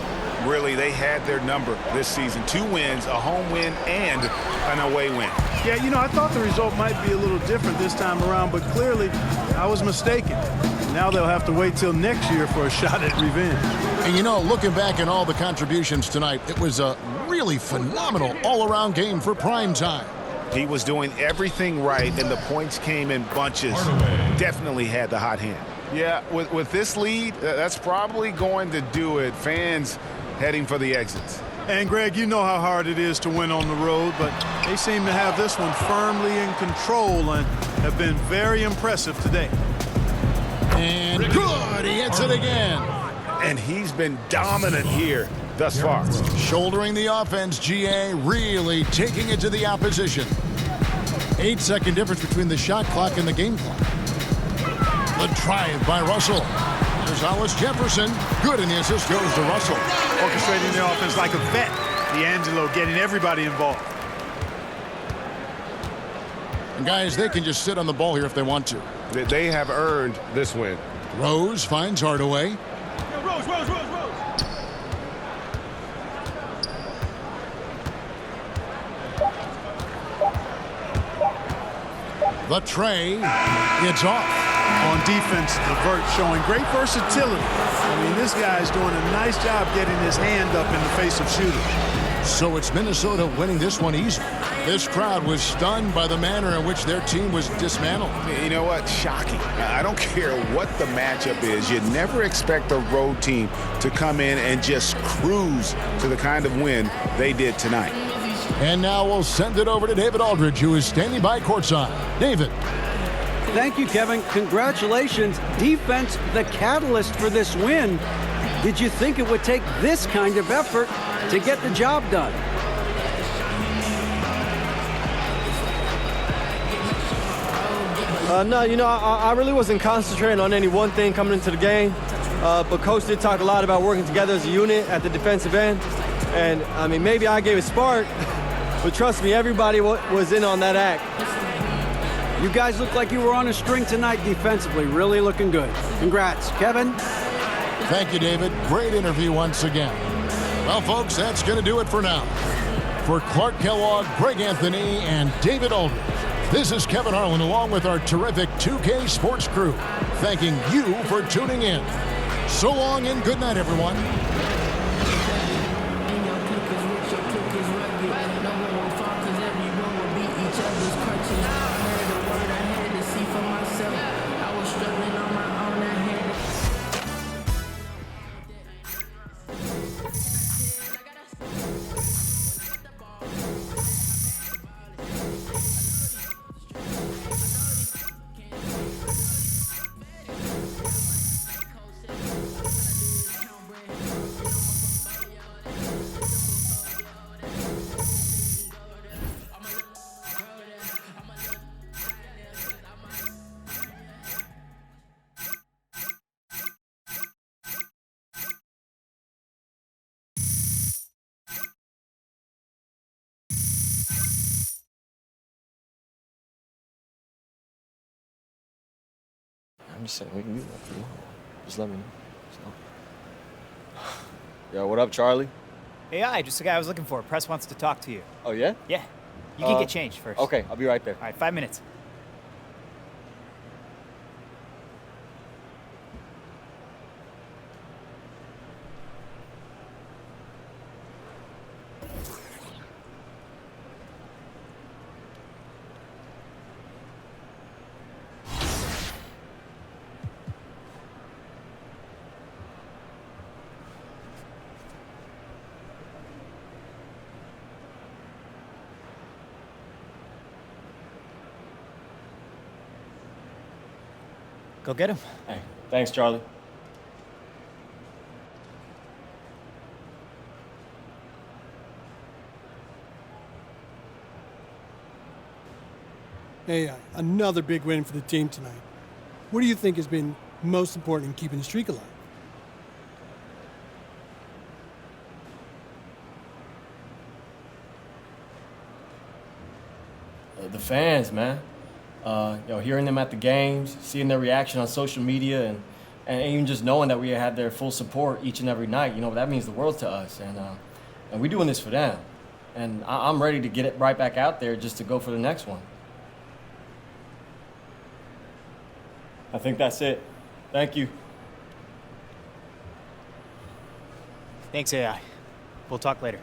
Really, they had their number this season. 2 wins, a home win, and an away win. Yeah, you know, I thought the result might be a little different this time around, but clearly I was mistaken. Now they'll have to wait till next year for a shot at revenge. And you know, looking back at all the contributions tonight, it was a really phenomenal all-around game for prime time. He was doing everything right, and the points came in bunches. Definitely had the hot hand. Yeah, with this lead, that's probably going to do it. Fans heading for the exits. And, Greg, you know how hard it is to win on the road, but they seem to have this one firmly in control and have been very impressive today. And good, he hits it again. And he's been dominant here thus far. Shouldering the offense, GA really taking it to the opposition. 8-second difference between the shot clock and the game clock. The drive by Russell. There's Hollis Jefferson. Good, and the assist goes to Russell. Orchestrating the offense like a vet. D'Angelo getting everybody involved. And guys, they can just sit on the ball here if they want to. They have earned this win. Rose finds Hardaway. Rose. The tray. It's off. On defense, LeVert showing great versatility. I mean, this guy's doing a nice job getting his hand up in the face of shooters. So it's Minnesota winning this one easy. This crowd was stunned by the manner in which their team was dismantled. You know what? Shocking. I don't care what the matchup is. You never expect a road team to come in and just cruise to the kind of win they did tonight. And now we'll send it over to David Aldridge, who is standing by courtside. David. Thank you, Kevin. Congratulations. Defense, the catalyst for this win. Did you think it would take this kind of effort to get the job done? No, I really wasn't concentrating on any one thing coming into the game. But Coach did talk a lot about working together as a unit at the defensive end. And, I mean, maybe I gave a spark, but trust me, everybody was in on that act. You guys look like you were on a string tonight defensively. Really looking good. Congrats. Kevin? Thank you, David. Great interview once again. Well, folks, that's going to do it for now. For Clark Kellogg, Greg Anthony, and David Aldridge, this is Kevin Harlan along with our terrific 2K Sports crew, thanking you for tuning in. So long and good night, everyone. I'm just saying, we can do that if you want. Just let me know. So. Yo, what up, Charlie? AI, just the guy I was looking for. Press wants to talk to you. Oh, yeah? Yeah. You can get changed first. Okay, I'll be right there. All right, 5 minutes. Go get him. Hey, thanks, Charlie. Hey, another big win for the team tonight. What do you think has been most important in keeping the streak alive? The fans, man. Hearing them at the games, seeing their reaction on social media, and even just knowing that we had their full support each and every night, that means the world to us. And we're doing this for them. And I'm ready to get it right back out there just to go for the next one. I think that's it. Thank you. Thanks, AI. We'll talk later.